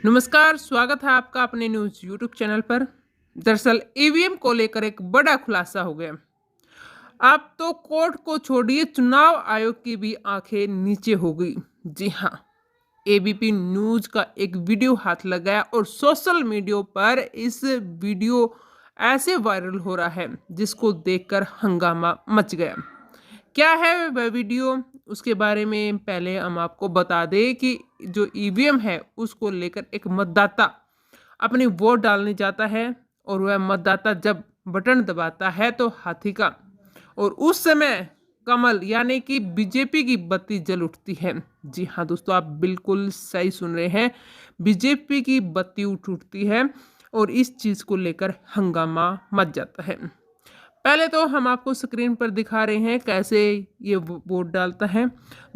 नमस्कार, स्वागत है आपका अपने न्यूज यूट्यूब चैनल पर। दरअसल ईवीएम को लेकर एक बड़ा खुलासा हो गया। अब तो कोर्ट को छोड़िए, चुनाव आयोग की भी आंखें नीचे हो गई। जी हाँ, एबीपी न्यूज का एक वीडियो हाथ लग गया और सोशल मीडिया पर इस वीडियो ऐसे वायरल हो रहा है जिसको देखकर हंगामा मच गया। क्या है वह वीडियो, उसके बारे में पहले हम आपको बता दें कि जो ईवीएम है उसको लेकर एक मतदाता अपनी वोट डालने जाता है और वह मतदाता जब बटन दबाता है तो हाथी का और उस समय कमल यानी कि बीजेपी की बत्ती जल उठती है। जी हाँ दोस्तों, आप बिल्कुल सही सुन रहे हैं, बीजेपी की बत्ती उठती है और इस चीज़ को लेकर हंगामा मच जाता है। पहले तो हम आपको स्क्रीन पर दिखा रहे हैं कैसे ये वोट डालता है।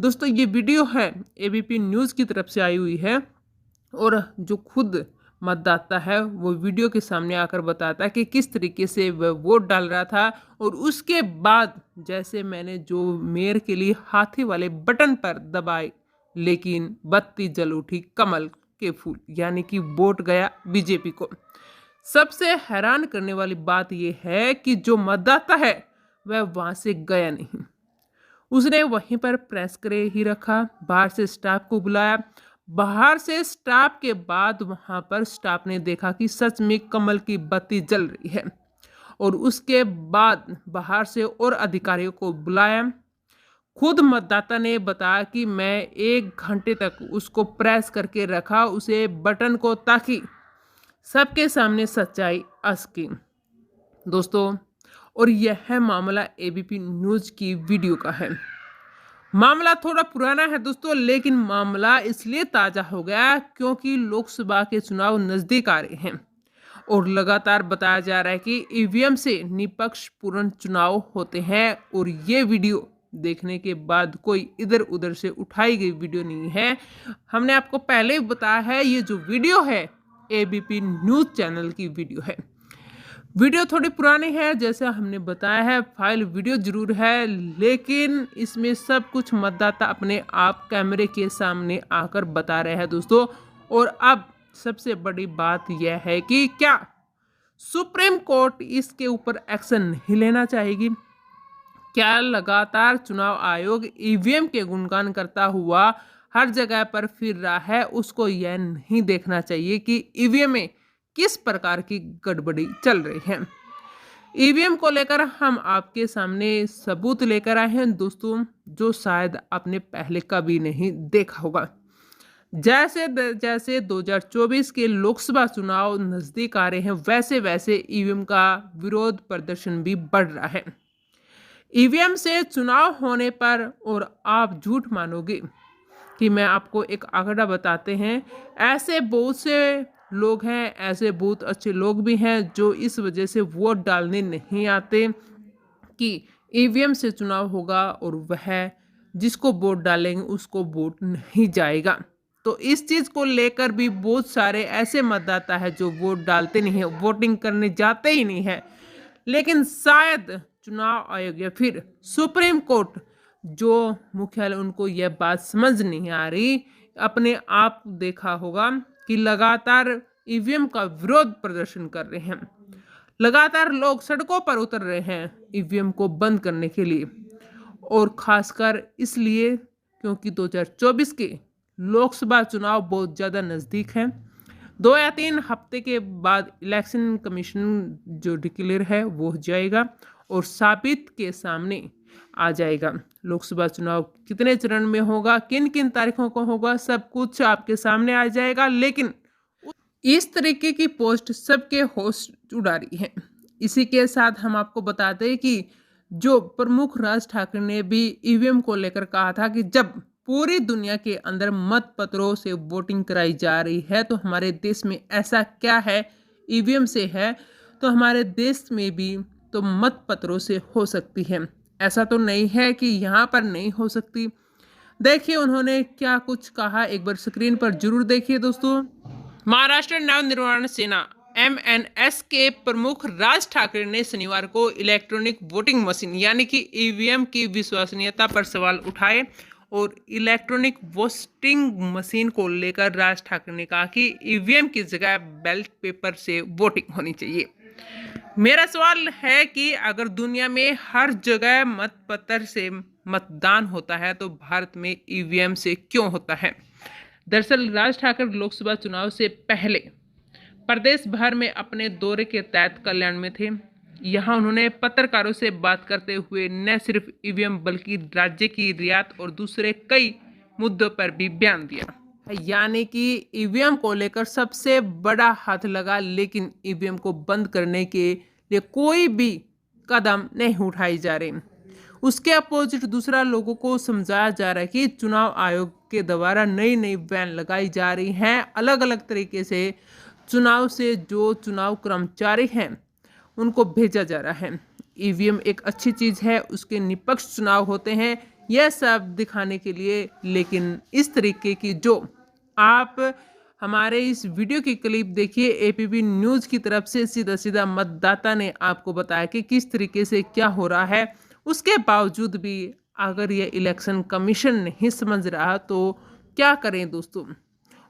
दोस्तों, ये वीडियो है एबीपी न्यूज़ की तरफ से आई हुई है और जो खुद मतदाता है वो वीडियो के सामने आकर बताता है कि किस तरीके से वह वोट डाल रहा था और उसके बाद जैसे मैंने जो मेयर के लिए हाथी वाले बटन पर दबाए लेकिन बत्ती जल उठी कमल के फूल, यानी कि वोट गया बीजेपी को। सबसे हैरान करने वाली बात यह है कि जो मतदाता है वह वहां से गया नहीं, उसने वहीं पर प्रेस करे ही रखा, बाहर से स्टाफ को बुलाया। बाहर से स्टाफ के बाद वहां पर स्टाफ ने देखा कि सच में कमल की बत्ती जल रही है और उसके बाद बाहर से और अधिकारियों को बुलाया। खुद मतदाता ने बताया कि मैं 1 घंटे तक उसको प्रेस करके रखा उसे बटन को, ताकि सबके सामने सच्चाई आ सके। दोस्तों, और यह है मामला एबीपी न्यूज की वीडियो का है। मामला थोड़ा पुराना है दोस्तों, लेकिन मामला इसलिए ताजा हो गया क्योंकि लोकसभा के चुनाव नजदीक आ रहे हैं और लगातार बताया जा रहा है कि ईवीएम से निष्पक्षपूर्ण चुनाव होते हैं। और ये वीडियो देखने के बाद कोई इधर उधर से उठाई गई वीडियो नहीं है। हमने आपको पहले ही बताया है, ये जो वीडियो है एबीपी न्यूज चैनल की वीडियो है। वीडियो थोड़ी पुरानी है, जैसा हमने बताया है, फाइल वीडियो जरूर है, लेकिन इसमें सब कुछ मतदाता अपने आप कैमरे के सामने आकर बता रहे हैं दोस्तों। और अब सबसे बड़ी बात यह है कि क्या सुप्रीम कोर्ट इसके ऊपर एक्शन नहीं लेना चाहेगी? क्या लगातार चुनाव आयोग ईवीएम के गुणगान करता हुआ हर जगह पर फिर रहा है, उसको यह नहीं देखना चाहिए कि ईवीएम में किस प्रकार की गड़बड़ी चल रही है? ईवीएम को लेकर हम आपके सामने सबूत लेकर आए हैं दोस्तों, जो शायद आपने पहले कभी नहीं देखा होगा। जैसे जैसे 2024 के लोकसभा चुनाव नजदीक आ रहे हैं, वैसे वैसे ईवीएम का विरोध प्रदर्शन भी बढ़ रहा है। ईवीएम से चुनाव होने पर, और आप झूठ मानोगे कि मैं आपको एक आंकड़ा बताते हैं, ऐसे बहुत से लोग हैं, ऐसे बहुत अच्छे लोग भी हैं जो इस वजह से वोट डालने नहीं आते कि ईवीएम से चुनाव होगा और वह जिसको वोट डालेंगे उसको वोट नहीं जाएगा। तो इस चीज़ को लेकर भी बहुत सारे ऐसे मतदाता है जो वोट डालते नहीं है, वोटिंग करने जाते ही नहीं है। लेकिन शायद चुनाव आयोग या फिर सुप्रीम कोर्ट जो मुख्यालय, उनको यह बात समझ नहीं आ रही। अपने आप देखा होगा कि लगातार ईवीएम का विरोध प्रदर्शन कर रहे हैं, लगातार लोग सड़कों पर उतर रहे हैं ईवीएम को बंद करने के लिए, और खासकर इसलिए क्योंकि 2024 के लोकसभा चुनाव बहुत ज़्यादा नज़दीक हैं। 2 या 3 हफ्ते के बाद इलेक्शन कमीशन जो डिक्लेयर है वो हो जाएगा और साबित के सामने आ जाएगा लोकसभा चुनाव कितने चरण में होगा, किन किन तारीखों को होगा, सब कुछ आपके सामने आ जाएगा। लेकिन इस तरीके की पोस्ट सबके होश उड़ा रही है। इसी के साथ हम आपको बताते हैं कि जो प्रमुख राज ठाकरे ने भी ईवीएम को लेकर कहा था कि जब पूरी दुनिया के अंदर मत पत्रों से वोटिंग कराई जा रही है तो हमारे देश में ऐसा क्या है, ईवीएम से है तो हमारे देश में भी तो मत पत्रों से हो सकती है। ऐसा तो नहीं है कि यहाँ पर नहीं हो सकती। देखिए उन्होंने क्या कुछ कहा, एक बार स्क्रीन पर जरूर देखिए दोस्तों। महाराष्ट्र नवनिर्माण सेना MNS के प्रमुख राज ठाकरे ने शनिवार को इलेक्ट्रॉनिक वोटिंग मशीन यानी कि ईवीएम की विश्वसनीयता पर सवाल उठाए और इलेक्ट्रॉनिक वोटिंग मशीन को लेकर राज ठाकरे ने कहा कि ईवीएम की जगह बैलेट पेपर से वोटिंग होनी चाहिए। मेरा सवाल है कि अगर दुनिया में हर जगह मतपत्र से मतदान होता है तो भारत में ईवीएम से क्यों होता है? दरअसल राज ठाकरे लोकसभा चुनाव से पहले प्रदेश भर में अपने दौरे के तहत कल्याण में थे। यहाँ उन्होंने पत्रकारों से बात करते हुए न सिर्फ ईवीएम बल्कि राज्य की रियायत और दूसरे कई मुद्दों पर भी बयान दिया। यानी कि ईवीएम को लेकर सबसे बड़ा हाथ लगा, लेकिन ईवीएम को बंद करने के लिए कोई भी कदम नहीं उठाई जा रही। उसके अपोजिट दूसरा लोगों को समझाया जा रहा है कि चुनाव आयोग के द्वारा नई नई बैन लगाई जा रही हैं। अलग अलग तरीके से चुनाव से जो चुनाव कर्मचारी हैं उनको भेजा जा रहा है। ईवीएम एक अच्छी चीज़ है, उसके निष्पक्ष चुनाव होते हैं, यह सब दिखाने के लिए। लेकिन इस तरीके की जो आप हमारे इस वीडियो की क्लिप देखिए, एपीपी न्यूज़ की तरफ से सीधा सीधा मतदाता ने आपको बताया कि किस तरीके से क्या हो रहा है। उसके बावजूद भी अगर ये इलेक्शन कमीशन नहीं समझ रहा तो क्या करें दोस्तों।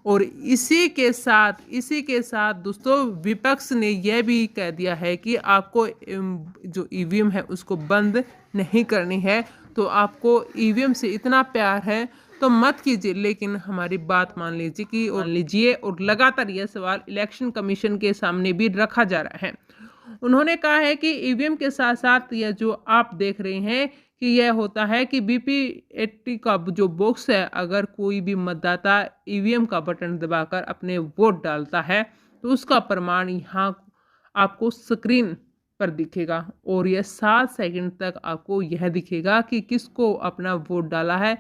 और इसी के साथ दोस्तों विपक्ष ने यह भी कह दिया है कि आपको जो ईवीएम है उसको बंद नहीं करनी है। तो आपको ईवीएम से इतना प्यार है तो मत कीजिए, लेकिन हमारी बात मान लीजिए और लगातार यह सवाल इलेक्शन कमीशन के सामने भी रखा जा रहा है। उन्होंने कहा है कि ईवीएम के साथ साथ यह जो आप देख रहे हैं कि यह होता है कि वीवीपैट का जो बॉक्स है, अगर कोई भी मतदाता ईवीएम का बटन दबाकर अपने वोट डालता है तो उसका प्रमाण यहाँ आपको स्क्रीन पर दिखेगा और यह 7 सेकंड तक आपको यह दिखेगा कि किसको अपना वोट डाला है,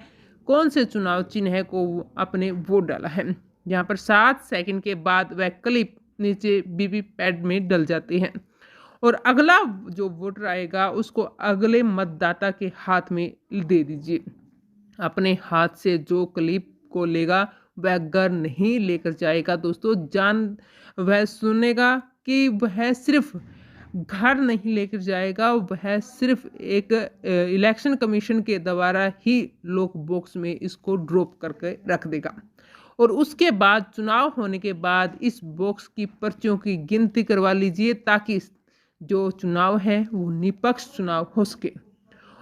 कौन से चुनाव चिन्ह को अपने वोट डाला है। यहाँ पर 7 सेकंड के बाद वह क्लिप नीचे वीवीपैट में डल जाती है और अगला जो वोटर आएगा उसको अगले मतदाता के हाथ में दे दीजिए। अपने हाथ से जो क्लिप को लेगा वह घर नहीं लेकर जाएगा दोस्तों। वह सुनेगा कि वह सिर्फ घर नहीं लेकर जाएगा, वह सिर्फ एक इलेक्शन कमीशन के द्वारा ही लोक बॉक्स में इसको ड्रॉप करके रख देगा और उसके बाद चुनाव होने के बाद इस बॉक्स की पर्चियों की गिनती करवा लीजिए ताकि जो चुनाव है वो निष्पक्ष चुनाव हो सके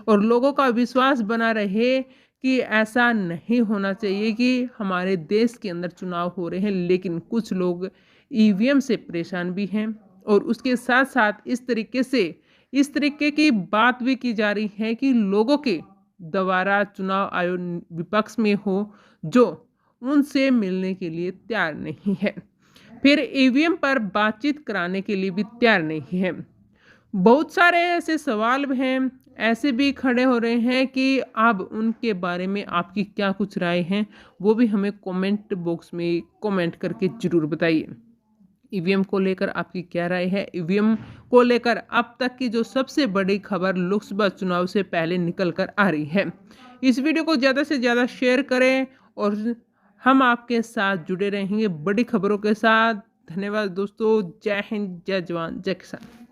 और लोगों का विश्वास बना रहे कि ऐसा नहीं होना चाहिए कि हमारे देश के अंदर चुनाव हो रहे हैं लेकिन कुछ लोग ईवीएम से परेशान भी हैं। और उसके साथ साथ इस तरीके की बात भी की जा रही है कि लोगों के द्वारा चुनाव आयोग विपक्ष में हो जो उनसे मिलने के लिए तैयार नहीं है, फिर ईवीएम पर बातचीत कराने के लिए भी तैयार नहीं है। बहुत सारे ऐसे सवाल हैं, ऐसे भी खड़े हो रहे हैं कि अब उनके बारे में आपकी क्या कुछ राय है, वो भी हमें कमेंट बॉक्स में कमेंट करके ज़रूर बताइए। ईवीएम को लेकर आपकी क्या राय है? ईवीएम को लेकर अब तक की जो सबसे बड़ी खबर लोकसभा चुनाव से पहले निकल कर आ रही है। इस वीडियो को ज़्यादा से ज़्यादा शेयर करें और हम आपके साथ जुड़े रहेंगे बड़ी खबरों के साथ। धन्यवाद दोस्तों। जय हिंद, जय जवान, जय किसान।